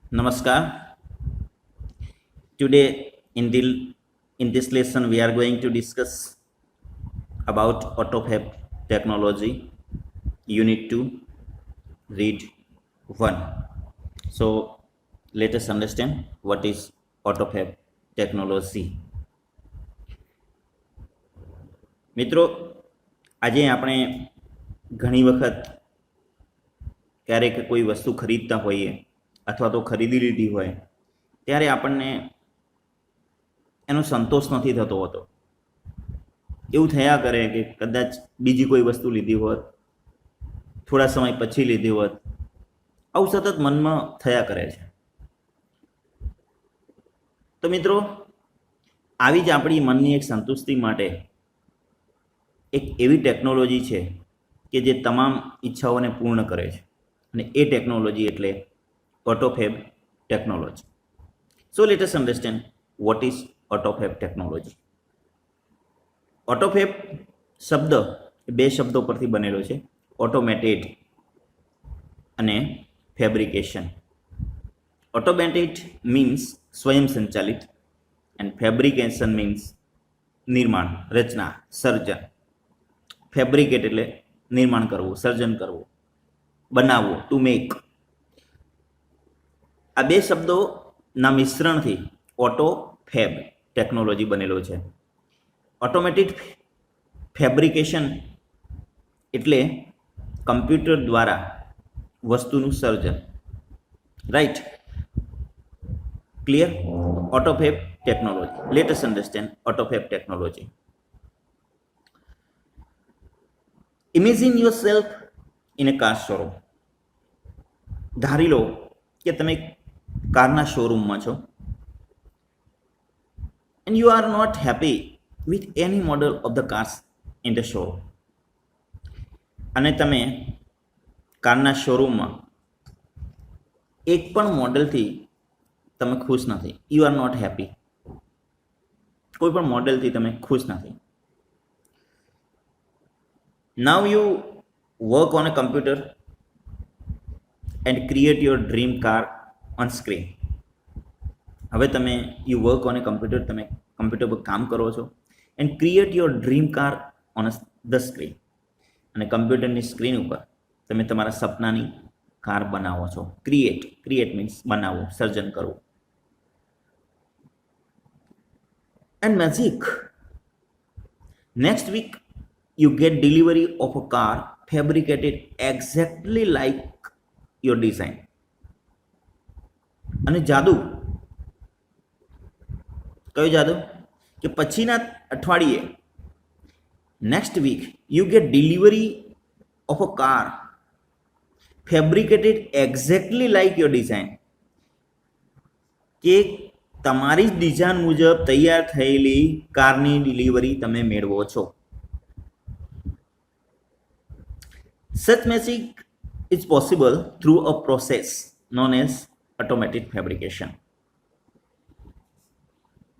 Namaskar. Today in this lesson we are going to discuss about AutoFab technology, Unit 2, Read 1. So let us understand what is AutoFab technology. મિત્રો, આજે આપણે ઘણી વખત ક્યારેક કોઈ વસ્તુ ખરીદતા હોઈએ અથવા તો ખરીદી લીધી હોય ત્યારે આપણને એનો સંતોષ નથી થતો હોતો. એવું થયા કરે કે કદાચ બીજી કોઈ વસ્તુ લીધી હોત, થોડા સમય પછી લીધી હોત, આવું સતત મનમાં થયા કરે છે. તો મિત્રો, આવી જ આપણી મનની એક સંતુષ્ટિ માટે એક એવી ટેકનોલોજી છે કે જે તમામ ઈચ્છાઓને પૂર્ણ કરે છે, અને એ ટેકનોલોજી એટલે AutoFab technology. So let us understand what is AutoFab technology. AutoFab શબ્દ બે શબ્દો પરથી બનેલો છે, ઓટોમેટેડ અને ફેબ્રિકેશન. ઓટોમેટેડ મીન્સ સ્વયં સંચાલિત, એન્ડ ફેબ્રિકેશન મીન્સ નિર્માણ, રચના, સર્જન. ફેબ્રિકેટ એટલે નિર્માણ કરવું, સર્જન કરવું, બનાવવું, ટુ મેક. આ બે શબ્દોના મિશ્રણથી AutoFab ટેકનોલોજી બનેલો છે. ઓટોમેટેડ ફેબ્રિકેશન એટલે કમ્પ્યુટર દ્વારા વસ્તુનું સર્જન. Right? Clear? AutoFab technology. Let us understand AutoFab technology. Imagine yourself in a car showroom. ધારી લો કે તમે કારના શોરૂમમાં છો, and you are not happy with any model of the cars in the showroom. અને તમે કારના શોરૂમમાં એક પણ મોડેલથી તમે ખુશ નથી. You are not happy. કોઈ પણ મોડેલથી તમે ખુશ નથી. Now you work on a computer and create your dream car on screen. હવે તમે you work on a computer, તમે કમ્પ્યુટર પર કામ કરો છો, and create your dream car on the screen. અને કમ્પ્યુટરની સ્ક્રીન ઉપર તમે તમારા સપનાની કાર બનાવો છો. ક્રિએટ મીન્સ બનાવવું, સર્જન કરવું. And magic, next week you get delivery of a car fabricated exactly like your design. અને જાદુ, કયો જાદુ? કે પછીના અઠવાડિયે, next week, you get delivery of a car fabricated exactly like your design. કે તમારી જ ડિઝાઇન મુજબ તૈયાર થયેલી કારની ડિલિવરી તમે મેળવો છો. Such magic is possible through a process known as automated fabrication.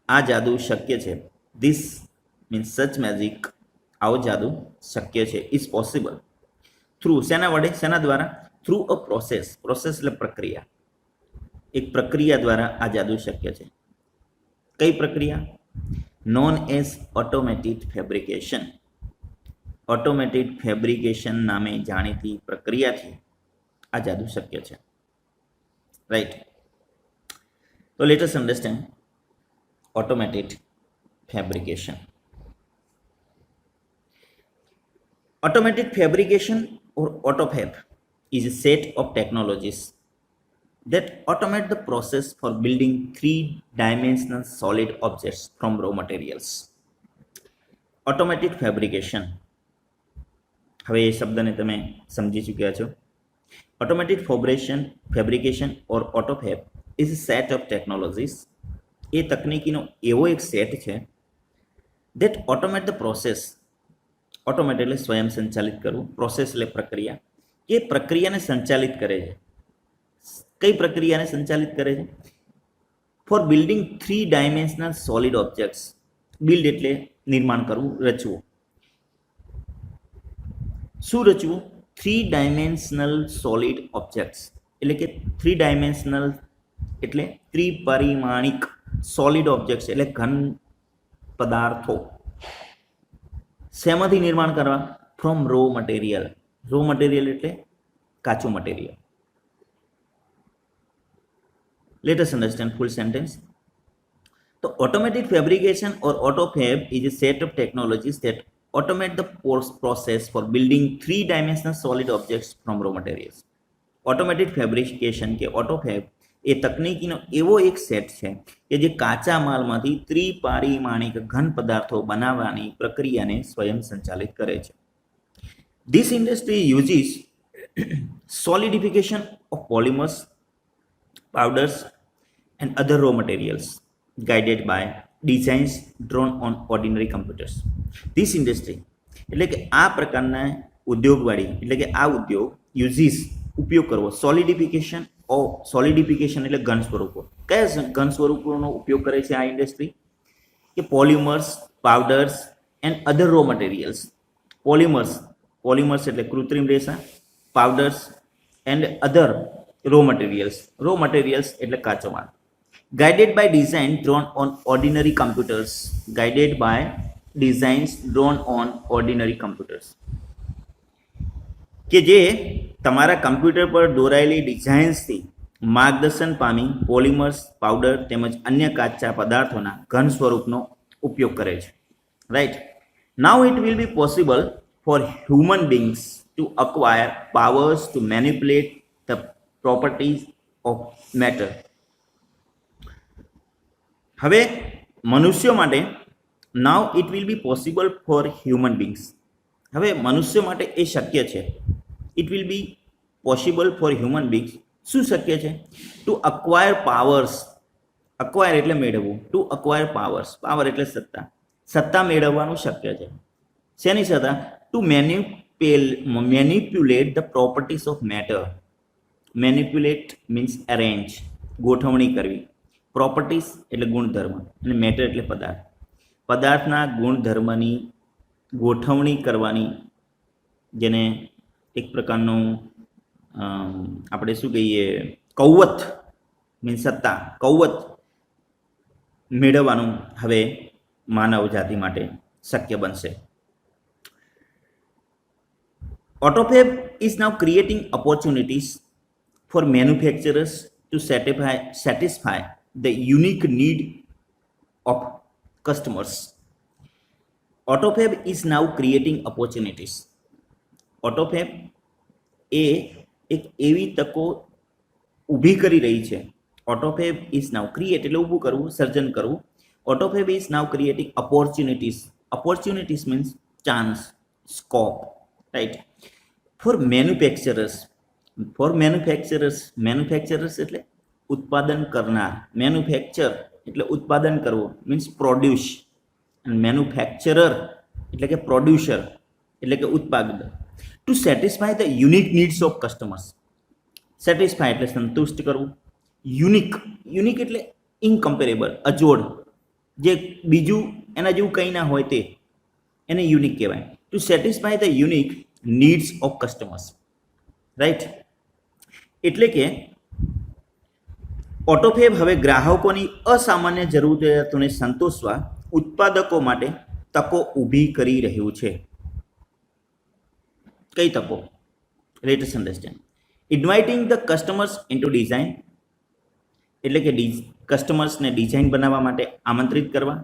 આ જાદુ શક્ય છે. This means such magic, આવો જાદુ શક્ય છે, is possible through, શેના વડે, શેના દ્વારા? Through a process. પ્રોસેસ એટલે પ્રક્રિયા. એક પ્રક્રિયા દ્વારા આ જાદુ શક્ય છે. કઈ પ્રક્રિયા? known as automated fabrication. Automated fabrication નામે જાણીતી પ્રક્રિયાથી આ જાદુ શક્ય છે. રાઈટ? તો late us understand automated fabrication. Automated fabrication or AutoFab is a set of technologies that automate the process for building three-dimensional solid objects from raw materials. Automated fabrication, હવે એ શબ્દને તમે સમજી ચૂક્યા છો. Automated fabrication or AutoFab is a set of technologies. એ તકનીકીનો એવો એક સેટ છે that automate the process. Automate એટલે સ્વયં સંચાલિત કરવું, પ્રોસેસ એટલે પ્રક્રિયા. એ પ્રક્રિયાને સંચાલિત કરે છે. કઈ પ્રક્રિયાને સંચાલિત કરે છે? For building three dimensional solid objects. Build એટલે નિર્માણ કરવું, રચવું. શું રચવું? થ્રી ડાયમેન્શનલ સોલિડ ઓબ્જેક્ટ્સ, એટલે કે થ્રી ડાયમેન્શનલ એટલે ત્રિપરિમાણિક સોલિડ ઓબ્જેક્ટ્સ એટલે ઘન પદાર્થો શેમાંથી નિર્માણ કરવા? From raw material. Raw material એટલે કાચું material. Let us understand full sentence. So automated fabrication or AutoFab is a set of technologies that automate the process for building three-dimensional solid objects from raw materials. Automated fabrication કે AutoFab એ તકનીકીનો એવો એક set છે કે જે કાચા માલમાંથી ત્રિપરિમાણિક ઘન પદાર્થો બનાવવાની પ્રક્રિયાને સ્વયં સંચાલિત કરે છે. This industry uses solidification of polymers, powders and other raw materials guided by designs drawn on ordinary computers. This industry એટલે કે આ પ્રકારના ઉદ્યોગવાળી એટલે કે આ ઉદ્યોગ યુઝીસ ઉપયોગ કરવો સોલિડિફિકેશન એટલે ઘન સ્વરૂપો. કયા ઘન સ્વરૂપોનો ઉપયોગ કરે છે આ ઇન્ડસ્ટ્રી? કે polymers, powders and other raw materials. Polymers એટલે કૃત્રિમ રેસા, powders and other raw materials એટલે કાચો માલ. Guided by design drawn on ordinary computers. Guided by designs drawn on ordinary computers. કે જે તમારા કમ્પ્યુટર પર દોરાયેલી ડિઝાઇન્સથી માર્ગદર્શન પામી પોલિમર્સ, પાવડર તેમજ અન્ય કાચા પદાર્થોના ઘન સ્વરૂપનો ઉપયોગ કરે છે. Right. Now it will be possible for human beings to acquire powers to manipulate the properties of matter. હવે મનુષ્યો માટે now it will be possible for human beings. હવે મનુષ્ય માટે એ શક્ય છે. It will be possible for human beings. શું શક્ય છે? Two acquire powers. અક્વાયર એટલે મેળવવું. Two acquire powers. પાવર એટલે સત્તા મેળવવાનું શક્ય છે. શેની સત્તા? To manipulate the properties of matter. Manipulate means arrange, ગોઠવણી કરવી. પ્રોપર્ટીઝ એટલે ગુણધર્મ અને મેટર એટલે પદાર્થના ગુણધર્મની ગોઠવણી કરવાની, જેને એક પ્રકારનું આપણે શું કહીએ કૌવત મીન્સ સત્તા, કૌવત મેળવવાનું હવે માનવ જાતિ માટે શક્ય બનશે. AutoFab is now creating opportunities for manufacturers to satisfy the unique need of customers. AutoFab is now creating opportunities. AutoFab એ એક એવી તકો ઊભી કરી રહી છે. AutoFab is now create એટલે ઊભું કરવું, સર્જન કરવું. AutoFab is now creating opportunities. Opportunities means chance, scope, right? For manufacturers. Manufacturers એટલે ઉત્પાદન કરનાર. મેન્યુફેક્ચર એટલે ઉત્પાદન કરવું મીન્સ પ્રોડ્યુસ. અને મેન્યુફેક્ચરર એટલે કે પ્રોડ્યુસર એટલે કે ઉત્પાદક. To satisfy the unique needs of customers. Satisfy એટલે સંતુષ્ટ કરવું. યુનિક એટલે ઇનકમ્પેરેબલ, અજોડ, જે બીજું એના જેવું કંઈ ના હોય તે એને યુનિક કહેવાય. To satisfy the unique needs of customers. Right. એટલે કે AutoFab હવે ગ્રાહકોની અસામાન્ય જરૂરિયાતોને સંતોષવા ઉત્પાદકો માટે તકો ઊભી કરી રહ્યું છે. કઈ તકો? Late us understand. Inviting the customers into design એટલે કે કસ્ટમર્સને ડિઝાઇન બનાવવા માટે આમંત્રિત કરવા.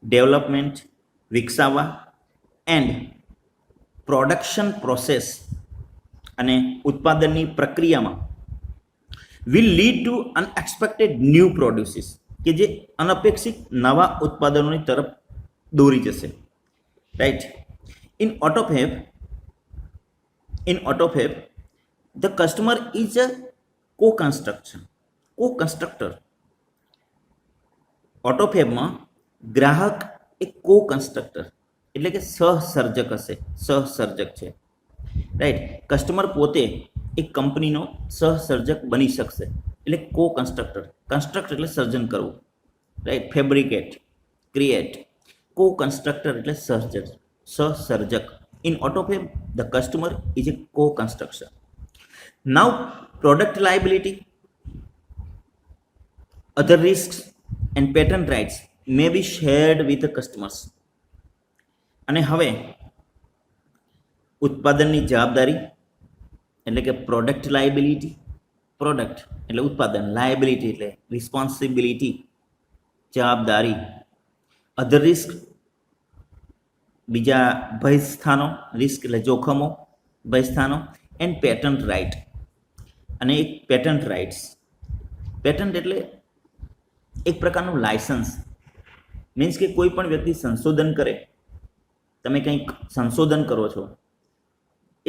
ડેવલપમેન્ટ વિકસાવવા. એન્ડ પ્રોડક્શન પ્રોસેસ અને ઉત્પાદનની પ્રક્રિયામાં will lead to unexpected new produces કે જે અનપેક્ષિત નવા ઉત્પાદનોની તરફ દોરી જશે. Right. In AutoFab the customer is a co-constructor. AutoFabમાં ગ્રાહક એક co-constructor એટલે કે સહસર્જક હશે, સહસર્જક છે. રાઈટ. કસ્ટમર પોતે એક કંપનીનો સહસર્જક બની શકશે એટલે co-constructor. કન્સ્ટ્રક્ટ એટલે સર્જન કરવું. રાઈટ. Fabricate, create. co-constructor એટલે સહસર્જક. In AutoFab the customer is a co-constructor. Now product liability. Other risks and patent rights may be shared with the customers. અને હવે ઉત્પાદનની જવાબદારી એટલે કે પ્રોડક્ટ લાયબિલિટી, પ્રોડક્ટ એટલે ઉત્પાદન, લાયબિલિટી એટલે રિસ્પોન્સિબિલિટી, જવાબદારી. અધર રિસ્ક બીજા ભયસ્થાનો, રિસ્ક એટલે જોખમો, ભયસ્થાનો. એન્ડ પેટન્ટ રાઇટ અને એક પેટન્ટ રાઇટ્સ. પેટન્ટ એટલે એક પ્રકારનું લાયસન્સ, મીન્સ કે કોઈ પણ વ્યક્તિ સંશોધન કરે, તમે કંઈક સંશોધન કરો છો,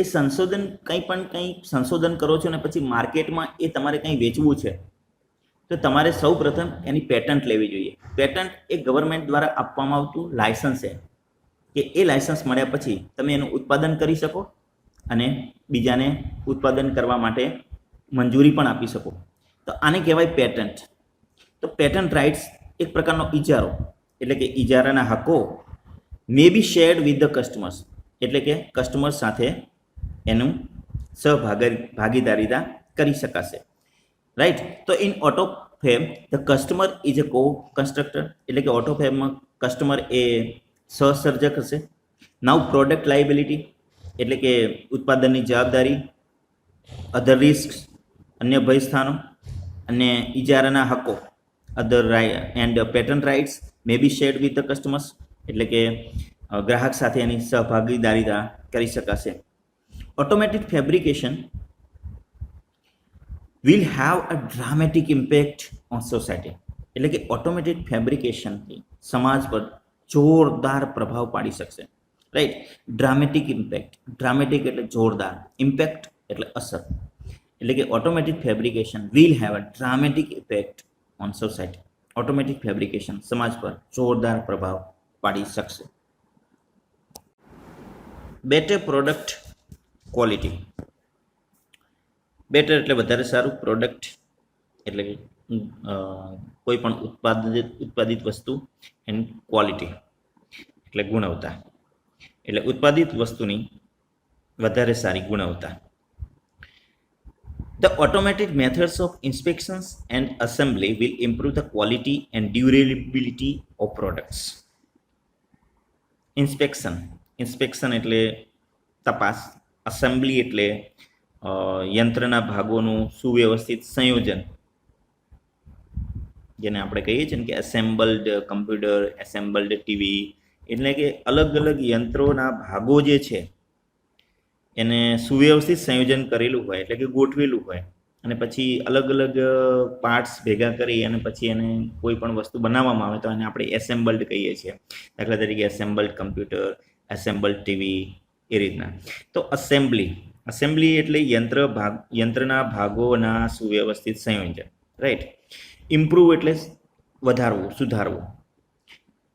એ સંશોધન કંઈ સંશોધન કરો છો ને પછી માર્કેટમાં એ તમારે કંઈ વેચવું છે તો તમારે સૌ પ્રથમ એની પેટન્ટ લેવી જોઈએ. પેટન્ટ એ ગવર્મેન્ટ દ્વારા આપવામાં આવતું લાયસન્સ છે કે એ લાયસન્સ મળ્યા પછી તમે એનું ઉત્પાદન કરી શકો અને બીજાને ઉત્પાદન કરવા માટે મંજૂરી પણ આપી શકો. તો આને કહેવાય પેટન્ટ. તો પેટન્ટ રાઇટ્સ એક પ્રકારનો ઇજારો એટલે કે ઇજારાના હકો મે be shared with the customers એટલે કે કસ્ટમર્સ સાથે એનું ભાગીદારીતા કરી શકાશે. રાઈટ. તો in AutoFab the customer is a co constructor એટલે કે ઓટોફેબમાં કસ્ટમર એ સહસર્જક હશે. નાઉ પ્રોડક્ટ લાયબિલિટી એટલે કે ઉત્પાદનની જવાબદારી, અધર રિસ્ક અન્ય ભયસ્થાનો અને ઇજારાના હકો other and patent rights may be shared with the customers એટલે કે ગ્રાહક સાથે એની સહભાગીદારીતા કરી શકાશે. Automatic fabrication will have a dramatic impact on society એટલે કે ઓટોમેટિક ફેબ્રિકેશનથી સમાજ પર જોરદાર પ્રભાવ પાડી શકશે. રાઈટ. ડ્રામેટિક ઇમ્પેક્ટ, ડ્રામેટિક એટલે જોરદાર, ઇમ્પેક્ટ એટલે અસર. એટલે કે automatic fabrication will have uh dramatic effect on society. Automatic fabrication સમાજ પર જોરદાર પ્રભાવ પાડી શકશે. Better product quality. બેટર એટલે વધારે સારું, પ્રોડક્ટ એટલે કોઈ પણ ઉત્પાદિત વસ્તુ, એન્ડ ક્વોલિટી એટલે ગુણવત્તા, એટલે ઉત્પાદિત વસ્તુની વધારે સારી ગુણવત્તા. The automated methods of inspections and assembly will improve the quality and durability of products. Inspection એટલે તપાસ, અસેમ્બલી એટલે યંત્રના ભાગોનું સુવ્યવસ્થિત સંયોજન, જેને આપણે કહીએ છીએ ને કે એસેમ્બલ્ડ કમ્પ્યુટર, એસેમ્બલ્ડ ટીવી, એટલે કે અલગ અલગ યંત્રોના ભાગો જે છે એને સુવ્યવસ્થિત સંયોજન કરેલું હોય એટલે કે ગોઠવેલું હોય અને પછી અલગ અલગ પાર્ટ્સ ભેગા કરી અને પછી એને કોઈ પણ વસ્તુ બનાવવામાં આવે તો એને આપણે એસેમ્બલ્ડ કહીએ છીએ. દાખલા તરીકે એસેમ્બલ્ડ કમ્પ્યુટર, એસેમ્બલ્ડ ટીવી, એ રીતના. તો અસેમ્બલી એટલે યંત્રના ભાગોના સુવ્યવસ્થિત સંયોજન. રાઈટ. ઇમ્પ્રૂવ એટલે વધારવું, સુધારવું.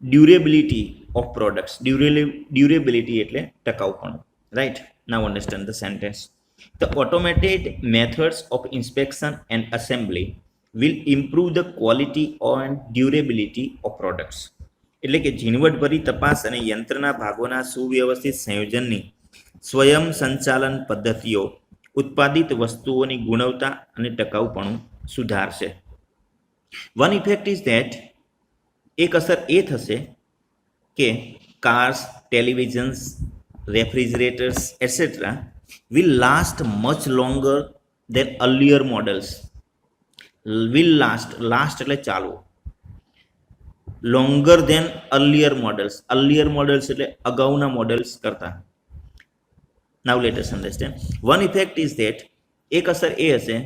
ડ્યુરેબિલિટી ઓફ પ્રોડક્ટ્સ, ડ્યુરેબિલિટી એટલે ટકાઉપણું. Right. Now understand the sentence. The automated methods of inspection and assembly will improve the quality and durability of products. એટલે કે ઝીણવટભરી તપાસ અને યંત્રના ભાગોના સુવ્યવસ્થિત સંયોજનની સ્વયં સંચાલન પદ્ધતિઓ ઉત્પાદિત વસ્તુઓની ગુણવત્તા અને ટકાઉપણું સુધારશે. વન ઇફેક્ટ ઇઝ ધેટ, એક અસર એ થશે કે cars, ટેલિવિઝન્સ, refrigerators, etc. will last much longer than earlier models. Will last એટલે ચાલુ, longer than earlier models. Earlier models એટલે અગાઉના મોડલ્સ કરતા. Now let us understand. One effect is that, એક અસર એ હશે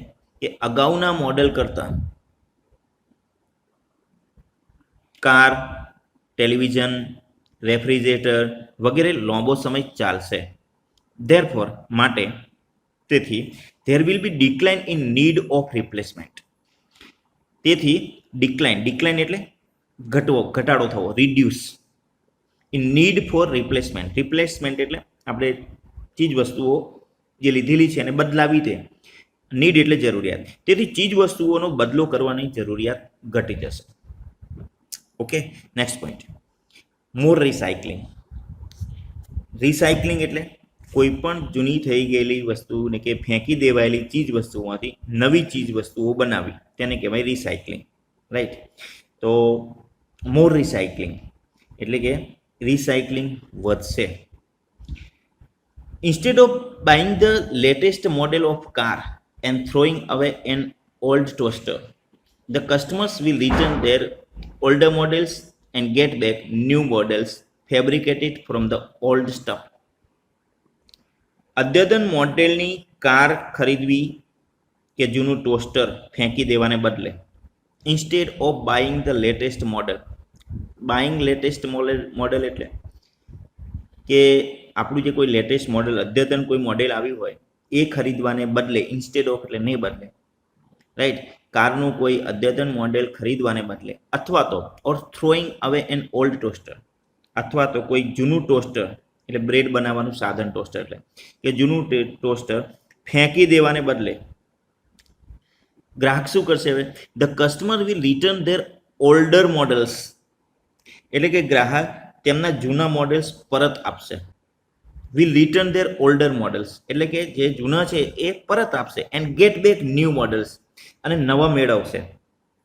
કે અગાઉના મોડલ કરતા કાર, ટેલિવિઝન, રેફ્રિજરેટર વગેરે લાંબો સમય ચાલશે. ધેરફોર માટે, તેથી there will B decline in need of replacement. તેથી ડિક્લાઇન એટલે ઘટાડો થવો, reduce. In need four replacement એટલે આપણે ચીજ વસ્તુઓ જે લીધેલી છે એને બદલાવી દે. નીડ એટલે જરૂરિયાત. તેથી ચીજ વસ્તુઓનો બદલો કરવાની જરૂરિયાત ઘટી જશે. ઓકે. નેક્સ્ટ પોઈન્ટ, મોર રિસાયકલિંગ એટલે કોઈ પણ જૂની થઈ ગયેલી વસ્તુને કે ફેંકી દેવાયેલી ચીજ વસ્તુઓમાંથી નવી ચીજ વસ્તુઓ બનાવી, તેને કહેવાય રિસાયકલિંગ. રાઈટ. તો મોર રિસાયકલિંગ એટલે કે રિસાયકલિંગ વધશે. Instead of buying the latest model of car and throwing away an old toaster, the customers will return their older models and get back new models fabricated from the old stuff. અદ્યતન મોડેલની car ખરીદવી કે જૂનું toaster ફેંકી દેવાને બદલે instead of buying the latest model. Buying latest model એટલે કે આપણું જે કોઈ લેટેસ્ટ મોડેલ અદ્યતન કોઈ મોડેલ આવ્યું હોય એ ખરીદવાને બદલે, ઇન્સ્ટેડ ઓફ એટલે નહીં બદલે, રાઈટ, કારનું કોઈ અદ્યતન મોડેલ ખરીદવાને બદલે, અથવા તો ઓર થ્રોઈંગ અવે એન ઓલ્ડ ટોસ્ટર, અથવા તો કોઈ જૂનું ટોસ્ટર એટલે બ્રેડ બનાવવાનું સાધન ટોસ્ટર એટલે કે જૂનું ટોસ્ટર ફેંકી દેવાને બદલે ગ્રાહક શું કરશે? હવે the customer will return their older models, એટલે કે ગ્રાહક તેમના જૂના મોડેલ્સ પરત આપશે. Will return their older models એટલે કે જે જૂના છે એ પરત આપશે. And get back new models, અને નવા મેળવશે,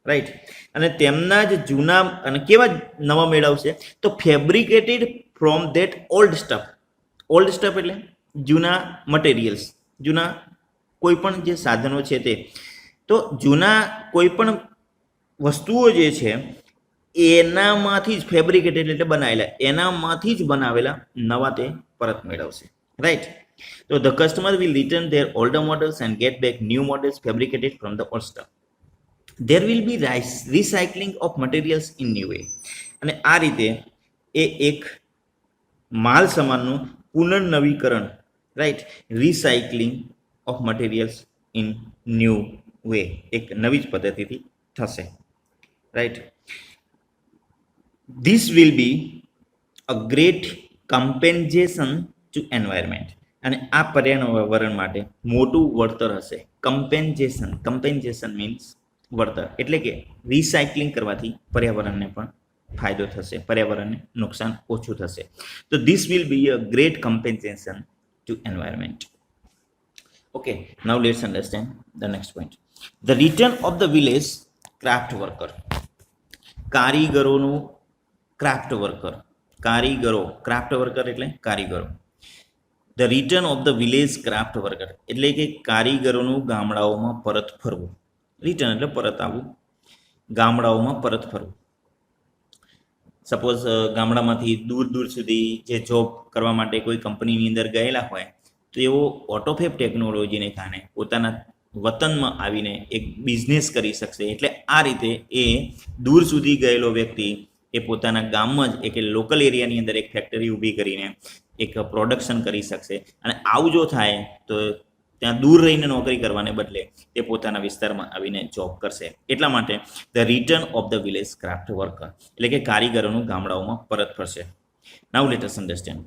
રાઈટ. અને તેમના જ જૂના, અને કેવા નવા મેળવશે? તો fabricated from that old stuff. Old stuff એટલે જૂના મટીરિયલ્સ, જૂના કોઈ પણ જે સાધનો છે તે. તો જૂના કોઈ પણ વસ્તુઓ જે છે એનામાંથી જ ફેબ્રિકેટેડ એટલે બનાવેલા, એનામાંથી જ બનાવેલા નવા તે પરત મેળવશે, રાઈટ. તો the customer will return their older models and get back new models fabricated from the old stuff. There will be recycling of materials in new way. અને આ રીતે એ એક માલ સામાનનું પુનર્નવીકરણ, right, recycling of materials in new way, એક નવી જ પદ્ધતિથી થશે, right. This will be a great compensation to environment. અને આ પર્યાવરણ માટે મોટું વળતર હશે. કમ્પેન્સેશન, કમ્પેન્સેશન મીન્સ વળતર, એટલે કે રિસાયકલિંગ કરવાથી પર્યાવરણને પણ ફાયદો થશે, પર્યાવરણને નુકસાન ઓછું થશે. તો this will be a great compensation to environment. Okay, now let's understand the next point. The return of the village craft worker. કારીગરોનું ક્રાફ્ટ વર્કર, કારીગરો, ક્રાફ્ટ વર્કર એટલે કારીગરો. The return of the village craft worker એટલે કે કારીગરોનું ગામડાઓમાં પરત ફરવું. રિટર્ન એટલે પરત આવવું, ગામડાઓમાં પરત ફરવું. સપોઝ ગામડામાંથી દૂર દૂર સુધી જે જોબ કરવા માટે કોઈ કંપનીની અંદર ગયેલા હોય તો એઓ ઓટોફેબ ટેકનોલોજીને કારણે પોતાના વતનમાં આવીને એક બિઝનેસ કરી શકશે. એટલે આ રીતે એ દૂર સુધી ગયેલો વ્યક્તિ એ પોતાના ગામમાં જ એક લોકલ એરિયાની અંદર એક ફેક્ટરી ઊભી કરીને એક પ્રોડક્શન કરી શકશે. અને આવું જો થાય તો ત્યાં દૂર રહીને નોકરી કરવાને બદલે તે પોતાના વિસ્તારમાં આવીને જોબ કરશે. એટલા માટે the return of the village craft worker એટલે કે કારીગરોનું ગામડાઓમાં પરત ફરશે. Now let us understand.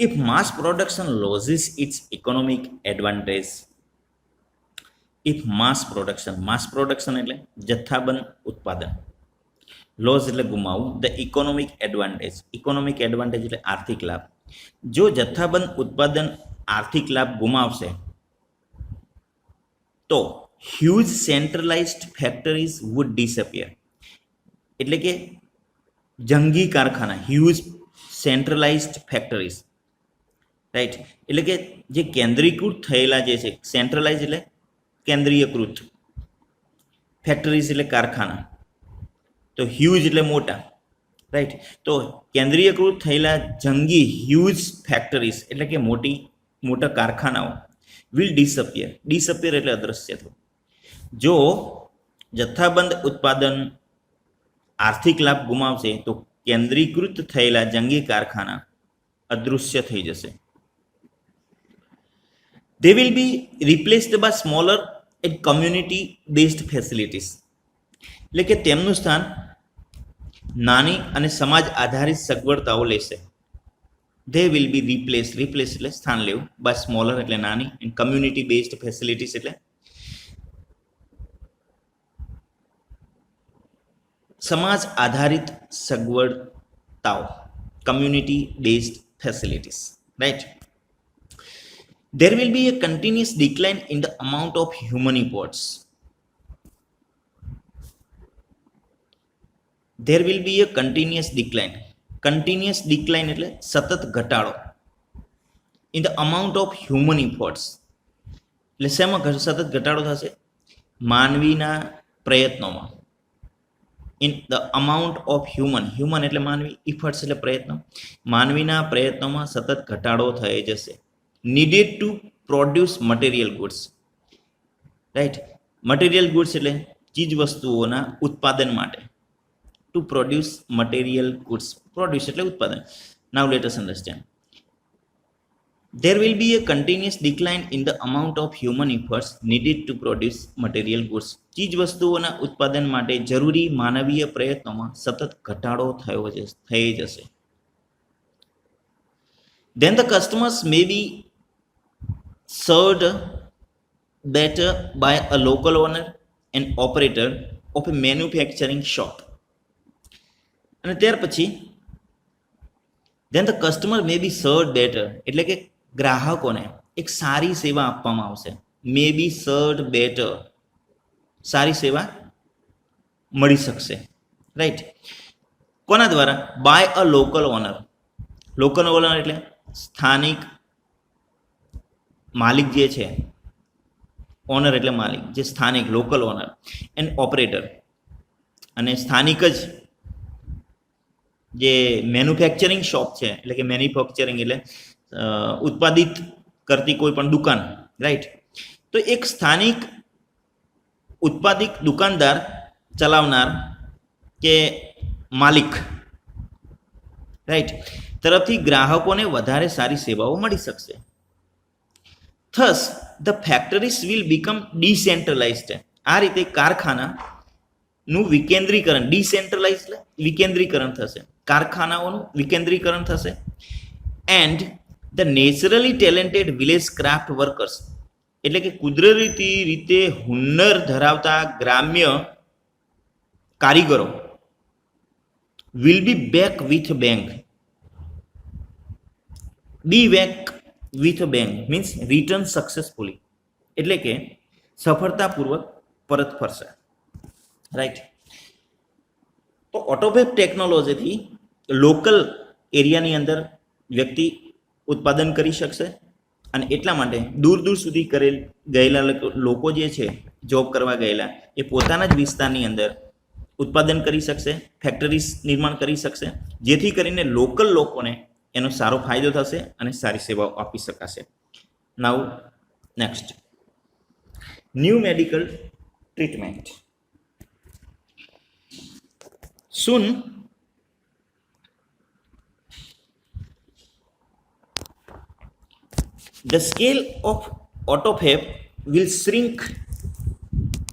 If mass production loses its economic advantage. If mass production એટલે જથ્થાબંધ ઉત્પાદન, લોઝ એટલે ગુમાવવું, ધ ઇકોનોમિક એડવાન્ટેજ એટલે આર્થિક લાભ. જો જથ્થાબંધ ઉત્પાદન આર્થિક લાભ ગુમાવશે તો huge centralised factories would disappear. એટલે કે જંગી કારખાના, હ્યુજ સેન્ટ્રલાઇઝ્ડ ફેક્ટરીઝ, રાઈટ, એટલે કે જે કેન્દ્રીકૃત થયેલા જે છે, સેન્ટ્રલાઇઝ એટલે કેન્દ્રીયકૃત, ફેક્ટરીઝ એટલે કારખાના, તો હ્યુજ એટલે મોટા, રાઈટ. તો કેન્દ્રીયકૃત થયેલા જંગી હ્યુજ ફેક્ટરીઝ એટલે કે મોટા કારખાનાઓ વિલ ડિસઅપિયર એટલે અદ્રશ્ય થવું. જો જથ્થાબંધ ઉત્પાદન આર્થિક લાભ ગુમાવશે તો કેન્દ્રીકૃત થયેલા જંગી કારખાના અદૃશ્ય થઈ જશે. They will be replaced by smaller and community based facilities. એટલે કે તેમનું સ્થાન નાની અને સમાજ આધારિત સગવડતાઓ લેશે. They will be replaced એટલે સ્થાન લેવું, by smaller એટલે નાની, and community based facilities એટલે સમાજ આધારિત સગવડતાઓ, community based facilities, right. There will be a continuous decline in the amount of human imports. There will be a continuous decline. Continuous decline એટલે સતત ઘટાડો in the amount of human efforts. એટલે શેમાં સતત ઘટાડો થશે? માનવીના પ્રયત્નોમાં. In the amount of human એટલે માનવી, ઇફર્ટ્સ એટલે પ્રયત્નો, માનવીના પ્રયત્નોમાં સતત ઘટાડો થઈ જશે. Needed to produce material goods. Right, material goods એટલે ચીજ વસ્તુઓના ઉત્પાદન માટે. To produce material goods, produce એટલે ઉત્પાદન. Now let us understand. There will be a continuous decline in the amount of human efforts needed to produce material goods. ચીજ વસ્તુઓના ઉત્પાદન માટે જરૂરી માનવીય પ્રયત્નોમાં સતત ઘટાડો થઈ જશે. Then the customers may be served better by a local owner and operator of a manufacturing shop. અને ત્યાર પછી then the customer may be served better એટલે કે ગ્રાહકોને એક સારી સેવા આપવામાં આવશે. મે બી સર્વડ બેટર, સારી સેવા મળી શકશે. રાઈટ, કોના દ્વારા? By a local owner. Local owner એટલે સ્થાનિક માલિક જે છે, ઓનર એટલે માલિક, જે સ્થાનિક લોકલ ઓનર, એન્ડ ઓપરેટર, અને સ્થાનિક જ જે મેન્યુફેક્ચરિંગ શોપ છે, એટલે કે મેન્યુફેક્ચરિંગ એટલે ઉત્પાદિત કરતી કોઈ પણ દુકાન. રાઈટ, તો એક સ્થાનિક ઉત્પાદિત દુકાનદાર ચલાવનાર કે માલિક, રાઈટ, તરફથી ગ્રાહકોને વધારે સારી સેવાઓ મળી શકશે. Thus the factories will become decentralised. આ રીતે કારખાનાનું વિકેન્દ્રીકરણ, ડિસેન્ટ્રલાઇઝ એટલે વિકેન્દ્રીકરણ થશે, કારખાનાઓનું વિકેન્દ્રીકરણ થશે. And the naturally talented village craft workers એટલે કે કુદરતી રીતે હુન્નર ધરાવતા ગ્રામ્ય કારીગરો will be back with bank. Be back with bank means return successfully, એટલે કે સફળતાપૂર્વક પરત ફરશે. રાઈટ, તો ઓટોમેટ ટેકનોલોજીથી લોકલ એરિયાની અંદર વ્યક્તિ ઉત્પાદન કરી શકશે, અને એટલા માટે દૂર દૂર સુધી ગયેલા લોકો જે છે, જોબ કરવા ગયેલા, એ પોતાના જ વિસ્તારની અંદર ઉત્પાદન કરી શકશે, ફેક્ટરીઝ નિર્માણ કરી શકશે, જેથી કરીને લોકલ લોકોને એનો સારો ફાયદો થશે અને સારી સેવાઓ આપી શકાશે. Now next, new medical treatment. Soon the scale of autophagy will shrink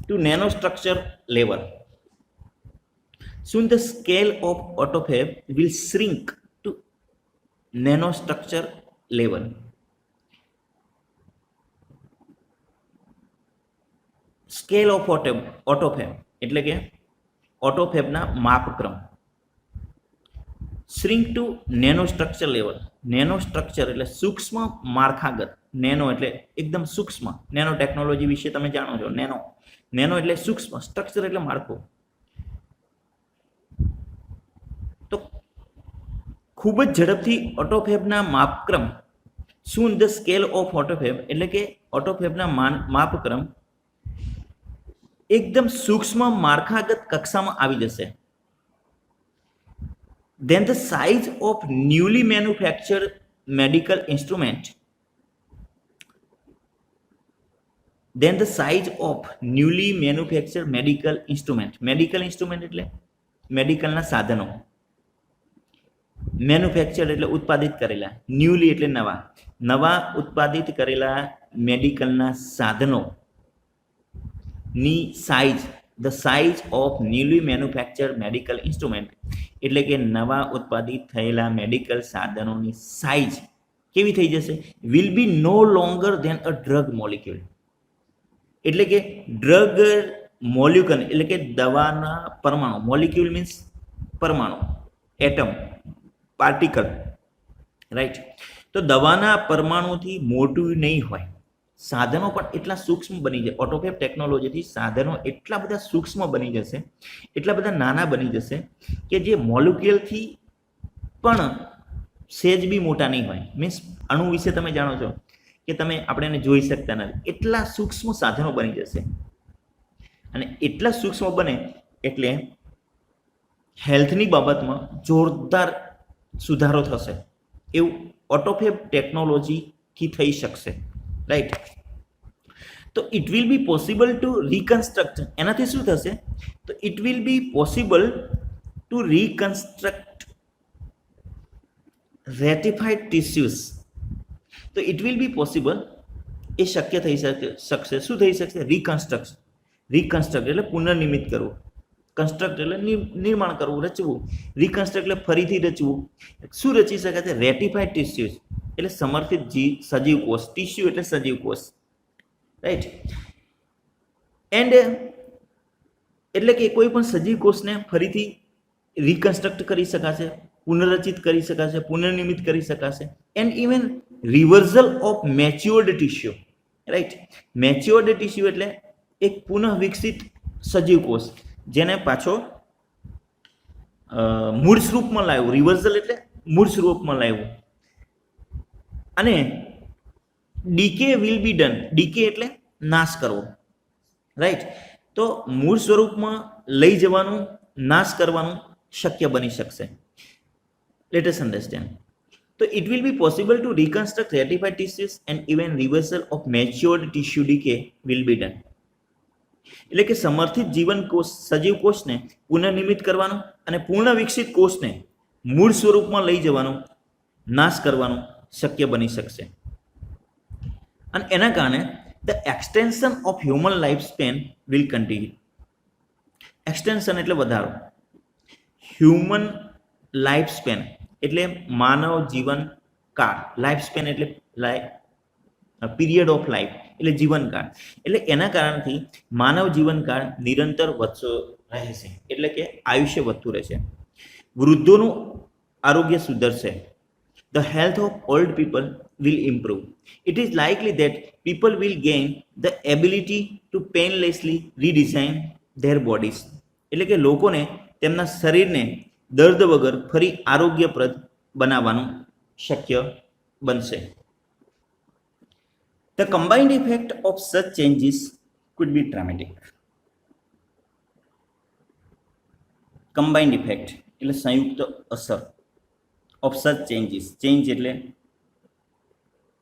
to nanostructure level. Soon the scale of autophagy will shrink to nanostructure level. Scale of AutoFab એટલે કે ઓટોફેબના માપક્રમ. Shrink to nano structure level. Nano structure એટલે સૂક્ષ્મ માળખાગત. Nano એટલે એકદમ સૂક્ષ્મ. નેનો ટેકનોલોજી વિશે તમે જાણો છો. નેનો એટલે સૂક્ષ્મ, સ્ટ્રક્ચર એટલે માળખું. તો ખૂબ જ ઝડપથી ઓટોફેબના માપક્રમ, સૂન ધ સ્કેલ ઓફ ઓટોફેબ એટલે કે ઓટોફેબના માપક્રમ એકદમ સૂક્ષ્મ માળખાગત કક્ષામાં આવી જશે. Then the size of newly manufactured medical instrument. Then the size of newly manufactured medical instrument. Medical instrument એટલે મેડિકલના સાધનો. મેન્યુફેક્ચર્ડ એટલે ઉત્પાદિત કરેલા. ન્યૂલી એટલે નવા ઉત્પાદિત કરેલા મેડિકલના સાધનો ની size, the size of newly manufactured medical instrument એટલે કે નવા ઉત્પાદિત થયેલા મેડિકલ સાધનોની સાઇઝ કેવી થઈ જશે? Will be no longer than a drug molecule. એટલે કે ડ્રગ મોલિક્યુલ એટલે કે દવાના પરમાણુ. મોલિક્યુલ મીન્સ પરમાણુ, એટમ, પાર્ટિકલ. રાઈટ, તો દવાના પરમાણુથી મોટું નહીં હોય, સાધનો પણ એટલા સૂક્ષ્મ બની જાય, ઓટોફેબ ટેકનોલોજીથી સાધનો એટલા બધા સૂક્ષ્મ બની જશે, એટલા બધા નાના બની જશે કે જે મોલિક્યુલથી પણ સેજ બી મોટા નહીં હોય. મીન્સ અણુ વિશે તમે જાણો છો કે તમે આપણે એને જોઈ શકતા નથી, એટલા સૂક્ષ્મ સાધનો બની જશે. અને એટલા સૂક્ષ્મ બને એટલે હેલ્થની બાબતમાં જોરદાર સુધારો થશે, એવું ઓટોફેબ ટેકનોલોજીથી થઈ શકશે, રાઈટ. તો it will be possible to reconstruct, એનાથી શું થશે, તો it will be possible to reconstruct ratified tissues. તો ઇટ વિલ બી પોસિબલ, એ શક્ય થઈ શકશે. શું થઈ શકશે? રિકન્સ્ટ્રક્ટ. રિકન્સ્ટ્રક્ટ એટલે પુનર્નિર્મિત કરવું, કન્સ્ટ્રક્ટ એટલે નિર્માણ કરવું, રચવું. રિકન્સ્ટ્રક્ટ એટલે ફરીથી રચવું. શું રચી શકાય છે? રેટિફાઈડ ટિશ્યુઝ એટલે સમર્થિત સજીવ કોષ, ટિશ્યુ એટલે સજીવ કોષ, રાઈટ. એન્ડ એટલે કે કોઈ પણ સજીવ કોષને ફરીથી રિકન્સ્ટ્રક્ટ કરી શકાશે, પુનર્રચિત કરી શકાશે, પુનર્નિર્મિત કરી શકાશે. And even reversal of matured tissue, right. Matured tissue એટલે એક પુનઃ વિકસિત સજીવ કોષ જેને પાછો મૂળ સ્વરૂપમાં લાવ્યું. રિવર્સલ એટલે મૂળ સ્વરૂપમાં લાવ્યું. અને decay will be done. Decay એટલે નાશ કરવો, રાઈટ. તો મૂળ સ્વરૂપમાં લઈ જવાનું, નાશ કરવાનું શક્ય બની શકશે. Let us understand. તો it will be possible to reconstruct ratified tissues and even reversal of matured tissue decay will be done. એટલે કે સમર્થિત જીવન કોષ, સજીવ કોષને પુનર્નિર્મિત કરવાનું અને પૂર્ણ વિકસિત કોષને મૂળ સ્વરૂપમાં લઈ જવાનું, નાશ કરવાનું શક્ય બની શકશે. અને એના કારણે the extension of human life span will continue. Extension એટલે વધારો, હ્યુમન લાઈફ સ્પેન એટલે માનવ જીવનકાળ, લાઈફ સ્પેન એટલે પીરિયડ ઓફ લાઈફ એટલે જીવનકાળ. એટલે એના કારણથી માનવ જીવનકાળ નિરંતર વધતો રહેશે, એટલે કે આયુષ્ય વધતું રહેશે. વૃદ્ધોનું આરોગ્ય સુધરશે. The health of old people will improve. It is likely that people will gain the ability to painlessly redesign their bodies. એટલે કે લોકોને તેમના શરીરને દર્દ વગર ફરી આરોગ્યપ્રદ બનાવવાનું શક્ય બનશે. The combined effect of such changes could be dramatic. Combined effect એટલે સંયુક્ત અસર of such changes. ચેન્જ એટલે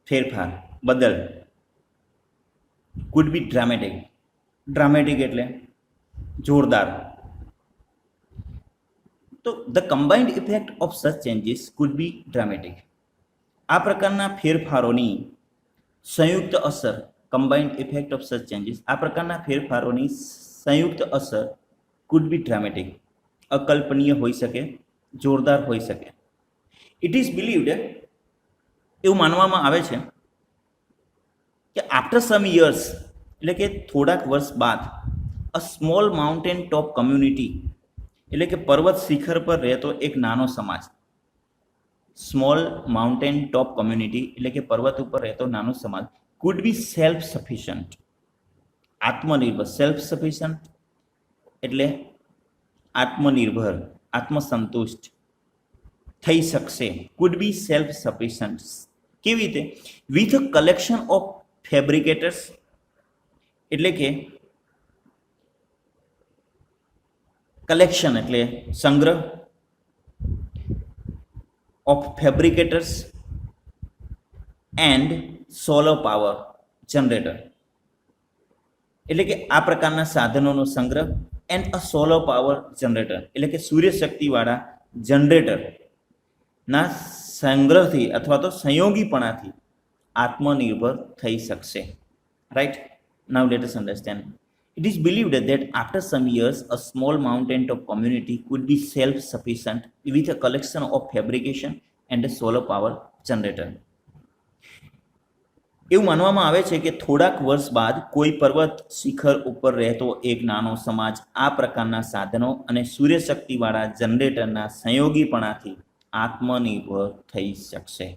ફેરફાર, બદલ. could be dramatic. dramatic એટલે જોરદાર. તો the combined effect of such changes could be dramatic. આ પ્રકારના ફેરફારોની સંયુક્ત અસર, combined effect of such changes, આ પ્રકારના ફેરફારોની સંયુક્ત અસર could be dramatic, અકલ્પનીય હોઈ શકે, જોરદાર હોઈ શકે. ઇટ ઇઝ બિલીવડ, એવું માનવામાં આવે છે કે આફ્ટર સમ યર્સ એટલે કે થોડાક વર્ષ બાદ, a small mountain top community એટલે કે પર્વત શિખર પર રહેતો એક નાનો સમાજ, સ્મોલ માઉન્ટેન ટોપ કમ્યુનિટી એટલે કે પર્વત ઉપર રહેતો નાનો સમાજ, કુડ બી સેલ્ફ સફિશન્ટ, આત્મનિર્ભર. સેલ્ફ સફિશન્ટ એટલે આત્મનિર્ભર, આત્મસંતુષ્ટ થઈ શકશે. કુડ બી સેલ્ફ સફિશન્ટ કેવી રીતે? With a collection of fabricators એટલે કે કલેક્શન એટલે સંગ્રહ, of fabricators and solar power generator એટલે કે આ પ્રકારના સાધનોનો સંગ્રહ, and a solar power generator એટલે કે સૂર્યશક્તિવાળા જનરેટર ના સંગ્રહથી અથવા તો સંયોગીપણાથી આત્મનિર્ભર થઈ શકશે, right. Now let us understand. It is believed that after some years, a small mountain top community could be self-sufficient with a collection of fabrication and a solar power generator. એવું માનવામાં આવે છે કે થોડાક વર્ષ બાદ કોઈ પર્વત શિખર ઉપર રહેતો એક નાનો સમાજ આ પ્રકારના સાધનો અને સૂર્યશક્તિવાળા જનરેટરના સંયોગીપણાથી આત્મનિર્ભર થઈ શકશે.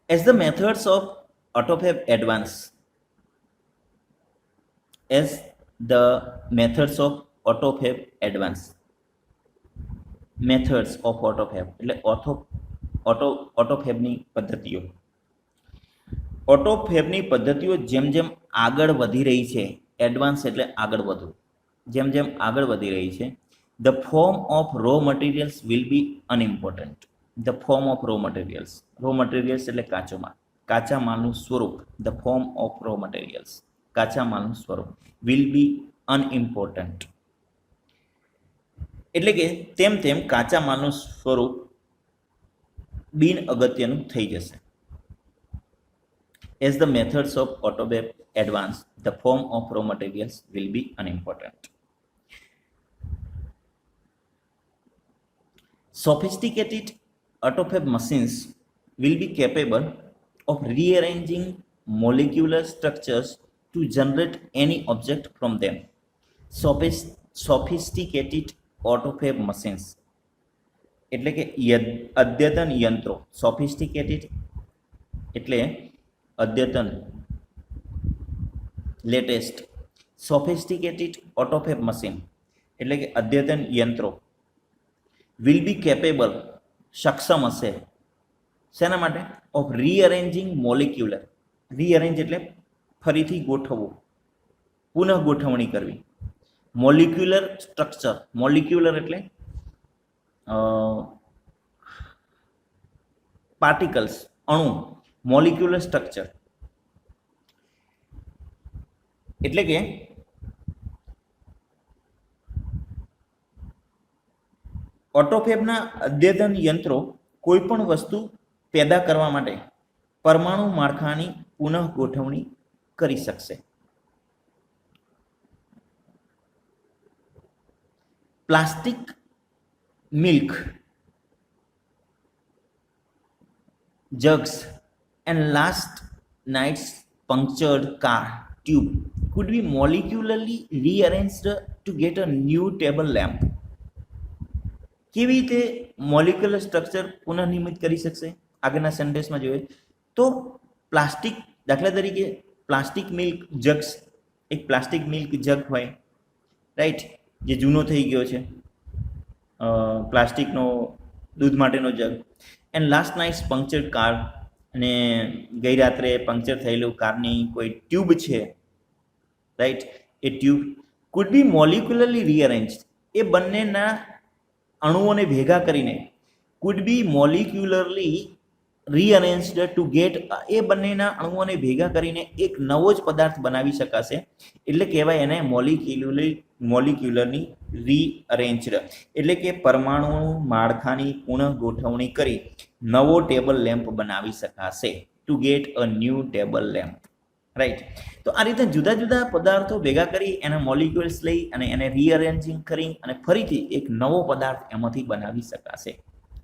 As the methods of AutoFab advance, as the methods of AutoFab advance, methods of AutoFab એટલે ઓટોફેબની પદ્ધતિઓ. ઓટોફેબની પદ્ધતિઓ જેમ જેમ આગળ વધી રહી છે, એડવાન્સ એટલે આગળ વધવું, જેમ જેમ આગળ વધી રહી છે, the form of raw materials will be unimportant. The form of raw materials એટલે કાચો માલ, કાચા માલનું સ્વરૂપ. The form of raw materials, કાચા માલનું સ્વરૂપ, વિલ બી અનઇમ્પોર્ટન્ટ. એટલે કે તેમ તેમ કાચા માલનું સ્વરૂપ બિન અગત્યનું થઈ જશે. As the methods of AutoFab advance, the form of raw materials will be unimportant. Sophisticated AutoFab machines will be capable of rearranging molecular structures to generate any object from them. Sophisticated AutoFab machines એટલે કે અદ્યતન યંત્રો. Sophisticated એટલે અદ્યતન, latest. Sophisticated ઓટોફેબ machine એટલે કે અદ્યતન યંત્રો વિલ બી કેપેબલ, સક્ષમ હશે શેના માટે? Of રીઅરેન્જિંગ molecular. રીઅરેન્જ એટલે ફરીથી ગોઠવવું, પુનઃ ગોઠવણી કરવી. મોલિક્યુલર સ્ટ્રક્ચર, મોલિક્યુલર એટલે પાર્ટિકલ્સ, અણુ. મોલિક્યુલર સ્ટ્રક્ચર એટલે કે ઓટોફેબના અદ્યતન યંત્રો કોઈ પણ વસ્તુ પેદા કરવા માટે પરમાણુ માળખાની પુનઃ ગોઠવણી કરી શકશે. Plastic milk jugs and last night's punctured car tube could be molecularly rearranged to get a new table lamp. કેવી રીતે મોલિક્યુલર સ્ટ્રક્ચર પુનઃનિર્મિત કરી શકશે? આગળના સેન્ટેન્સમાં જોઈએ તો પ્લાસ્ટિક, દાખલા તરીકે પ્લાસ્ટિક મિલ્ક જગ્સ, એક પ્લાસ્ટિક મિલ્ક જગ હોય, રાઈટ, જે જૂનો થઈ ગયો છે, પ્લાસ્ટિકનો દૂધ માટેનો jug. And last night's punctured car, અને ગઈ રાત્રે પંક્ચર થયેલું કારની કોઈ ટ્યુબ છે, રાઈટ, એ tube could be molecularly rearrange. એ બંનેના અણુઓને ભેગા કરીને could be molecularly rearranged to get, એ બંનેના અણુઓને ભેગા કરીને એક નવો જ પદાર્થ બનાવી શકાશે. એટલે કહેવાય એને મોલિક્યુલરની રીઅરેન્જડ. એટલે કે પરમાણુ માળખાની પુનઃ ગોઠવણી કરી નવો ટેબલ લેમ્પ બનાવી શકાશે. Two get a new table lamp, right. તો આ રીતે જુદા જુદા પદાર્થો ભેગા કરી એના મોલિક્યુલ્સ લઈ અને એને રીઅરેન્જિંગ કરી અને ફરીથી એક નવો પદાર્થ એમાંથી બનાવી શકાશે,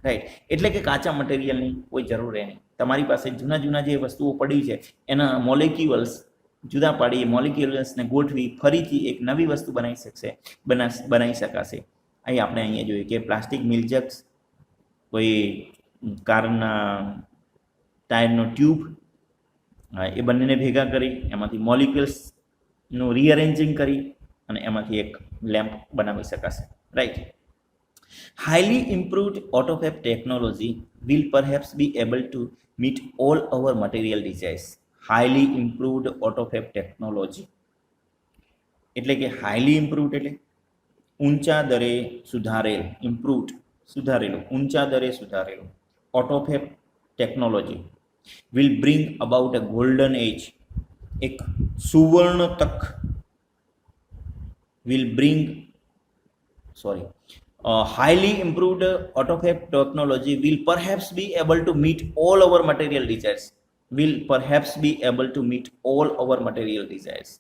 રાઈટ. એટલે કે કાચા મટીરિયલની કોઈ જરૂર રહે નહીં. તમારી પાસે જૂના જૂના જે વસ્તુઓ પડી છે એના મોલિક્યુલ્સ જુદા પાડી, મોલિક્યુલ્સને ગોઠવી ફરીથી એક નવી વસ્તુ બનાવી શકાશે. અહીં આપણે અહીંયા જોઈએ કે પ્લાસ્ટિક મિલ્જક્સ, કોઈ કારના ટાયરનો ટ્યુબ, એ બંનેને ભેગા કરી એમાંથી મોલિક્યુલ્સનું રીઅરેન્જિંગ કરી અને એમાંથી એક લેમ્પ બનાવી શકાશે, right. Highly improved AutoFab technology will perhaps be able to meet all our material desires. Highly improved AutoFab technology એટલે કે હાઈલી ઇમ્પ્રુવડ એટલે ઊંચા દરે સુધારેલ, ઇમ્પ્રુવડ સુધારેલું, ઊંચા દરે સુધારેલું. AutoFab technology will bring about a golden age, એક સુવર્ણ તક. Highly improved AutoFab technology will perhaps be able to meet all our material desires. Will perhaps be able to meet all our material desires.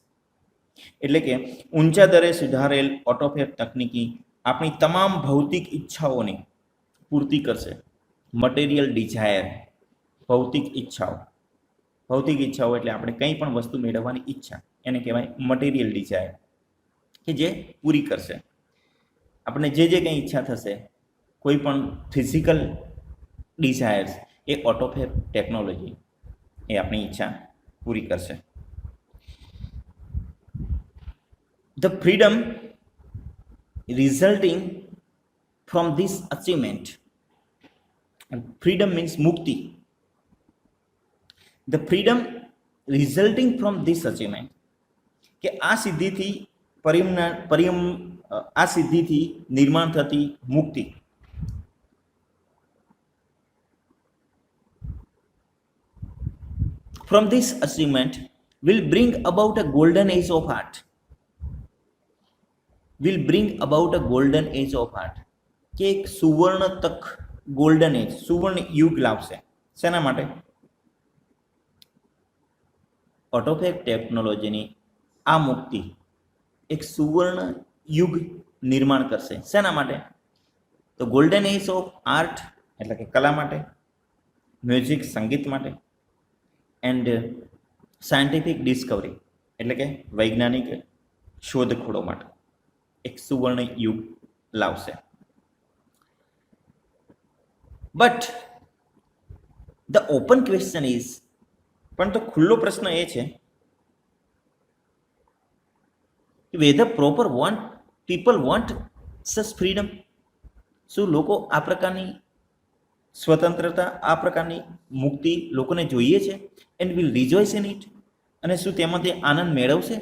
એટલે કે ઊંચા દરે સુધારેલ ઓટોફેબ તકનીકી આપણી તમામ ભૌતિક ઈચ્છાઓની પૂર્તિ કરશે. મટીરિયલ ડિઝાયર, ભૌતિક ઈચ્છાઓ. ભૌતિક ઈચ્છાઓ એટલે આપણે કંઈ પણ વસ્તુ મેળવવાની ઈચ્છા, એને કહેવાય મટીરિયલ ડિઝાયર, કે જે પૂરી કરશે. આપણે જે કંઈ ઈચ્છા થશે, કોઈ પણ ફિઝિકલ ડિઝાયર્સ, એ ઓટોફેબ ટેકનોલોજી એ આપણી ઈચ્છા પૂરી કરશે. The freedom resulting from this achievement, and freedom means mukti. The freedom resulting from this achievement, કે આ સિદ્ધિથી આ સિદ્ધિથી નિર્માણ થતી મુક્તિ, from this achievement will bring about a golden age of art, will bring about a golden age of art, કે એક સુવર્ણ તક, ગોલ્ડન એજ, સુવર્ણ યુગ લાવશે. શેના માટે? ઓટોફેક ટેકનોલોજીની આ મુક્તિ એક સુવર્ણ યુગ નિર્માણ કરશે. શેના માટે? તો ગોલ્ડન એજ ઓફ આર્ટ એટલે કે કલા માટે, મ્યુઝિક સંગીત માટે, એન્ડ સાયન્ટિફિક ડિસ્કવરી એટલે કે વૈજ્ઞાનિક શોધખોળો માટે એક સુવર્ણ યુગ લાવશે. But the open question is, પણ તો ખુલ્લો પ્રશ્ન એ છે કે whether proper want people want such freedom, શું લોકો આ પ્રકારની સ્વતંત્રતા, આ પ્રકારની મુક્તિ લોકોને જોઈએ છે? And will rejoice in it, અને શું તેમાંથી આનંદ મેળવશે?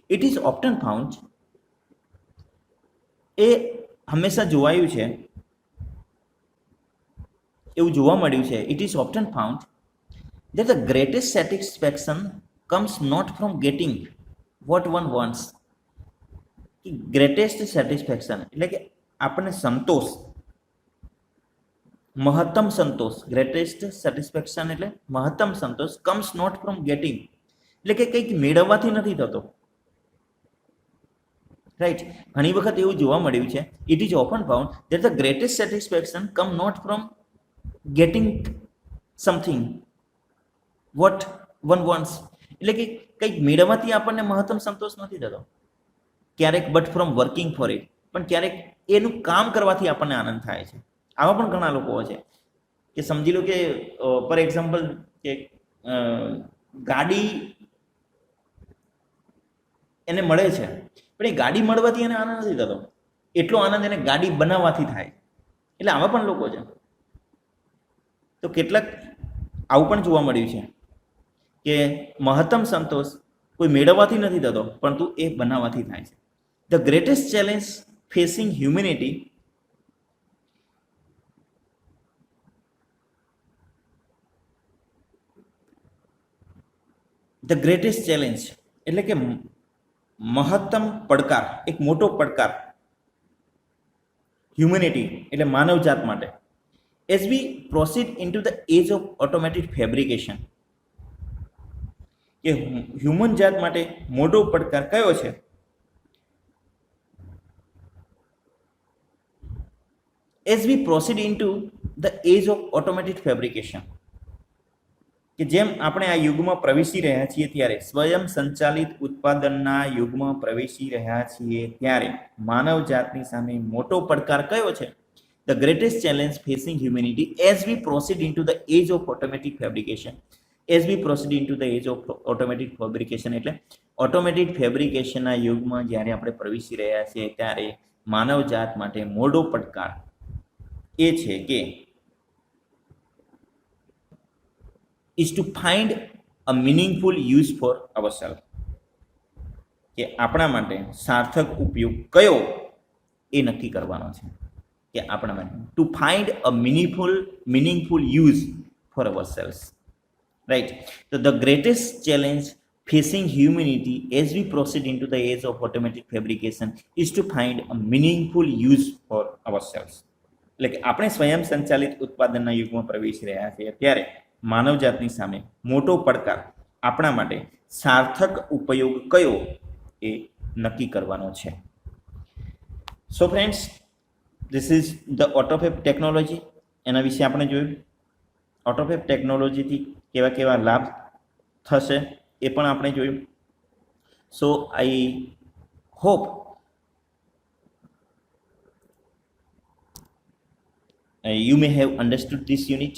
ઇટ ઇઝ ઓફ્ટન ફાઉન્ડ, એ હંમેશા જોવાયું છે, એવું જોવા મળ્યું છે, it is often found that the greatest satisfaction comes not from getting what one wants. Greatest satisfaction એટલે કે આપણને સંતોષ, મહત્તમ સંતોષ, ગ્રેટેસ્ટ સેટિસ્ફેક્શન એટલે મહત્તમ સંતોષ, કમ્સ નોટ ફ્રોમ ગેટિંગ એટલે કે કંઈક મેળવવાથી નથી થતો. રાઈટ, ઘણી વખત એવું જોવા મળ્યું છે, it is often found that the greatest satisfaction come not from getting something what one wants, એટલે કે કંઈક મેળવવાથી આપણને મહત્તમ સંતોષ નથી થતો ક્યારેક, but from working four it, પણ ક્યારેક એનું કામ કરવાથી આપણને આનંદ થાય છે. આવા પણ ઘણા લોકો છે કે સમજી લો કે ફોર એક્ઝામ્પલ કે ગાડી એને મળે છે, પણ એ ગાડી મળવાથી એને આનંદ નથી થતો, એટલો આનંદ એને ગાડી બનાવવાથી થાય. એટલે આવા પણ લોકો છે. તો કેટલાક આવું પણ જોવા મળ્યું છે કે મહત્તમ સંતોષ કોઈ મેળવવાથી નથી થતો, પરંતુ એ બનાવવાથી થાય છે. The greatest challenge facing humanity, the greatest challenge એટલે કે મહત્તમ પડકાર, એક મોટો પડકાર હ્યુમેનિટી એટલે માનવજાત માટે, as we proceed into the age of automatic fabrication, કે હ્યુમન જાત માટે મોટો પડકાર કયો છે? As we proceed into the age of automatic fabrication, કે જેમ આપણે આ યુગમાં પ્રવેશી રહ્યા છીએ ત્યારે, સ્વયં સંચાલિત ઉત્પાદનના યુગમાં પ્રવેશી રહ્યા છીએ ત્યારે માનવ જાતની સામે મોટો પડકાર કયો છે? The greatest challenge facing humanity as we proceed into the age of automatic fabrication, as we proceed into the age of automatic fabrication એટલે ઓટોમેટિક ફેબ્રિકેશનના યુગમાં જ્યારે આપણે પ્રવેશી રહ્યા છીએ ત્યારે માનવ જાત માટે મોટો પડકાર એ છે કે is to find a meaningful use for ourselves, કે આપણા માટે સાર્થક ઉપયોગ કયો એ નક્કી કરવાનો છે, કે આપણા માટે to find a meaningful use for ourselves, right? So the greatest challenge facing humanity as we proceed into the age of automatic fabrication is to find a meaningful use for ourselves, એટલે કે આપણે સ્વયં સંચાલિત ઉત્પાદનના યુગમાં પ્રવેશી રહ્યા છીએ ત્યારે માનવજાતની સામે મોટો પડકાર આપણા માટે સાર્થક ઉપયોગ કયો એ નક્કી કરવાનો છે. So friends, this is the AutoFab technology. એના વિશે આપણે જોયું. ઓટોફેબ ટેકનોલોજીથી કેવા કેવા લાભ થશે એ પણ આપણે જોયું. So I hope you may have understood this unit.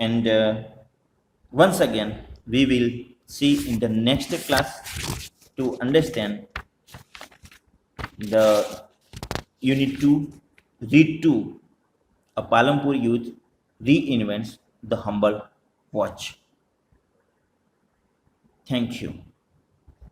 And once again, we will see in the next class to understand the unit 2, read 2, a Palampur youth reinvents the humble watch. Thank you.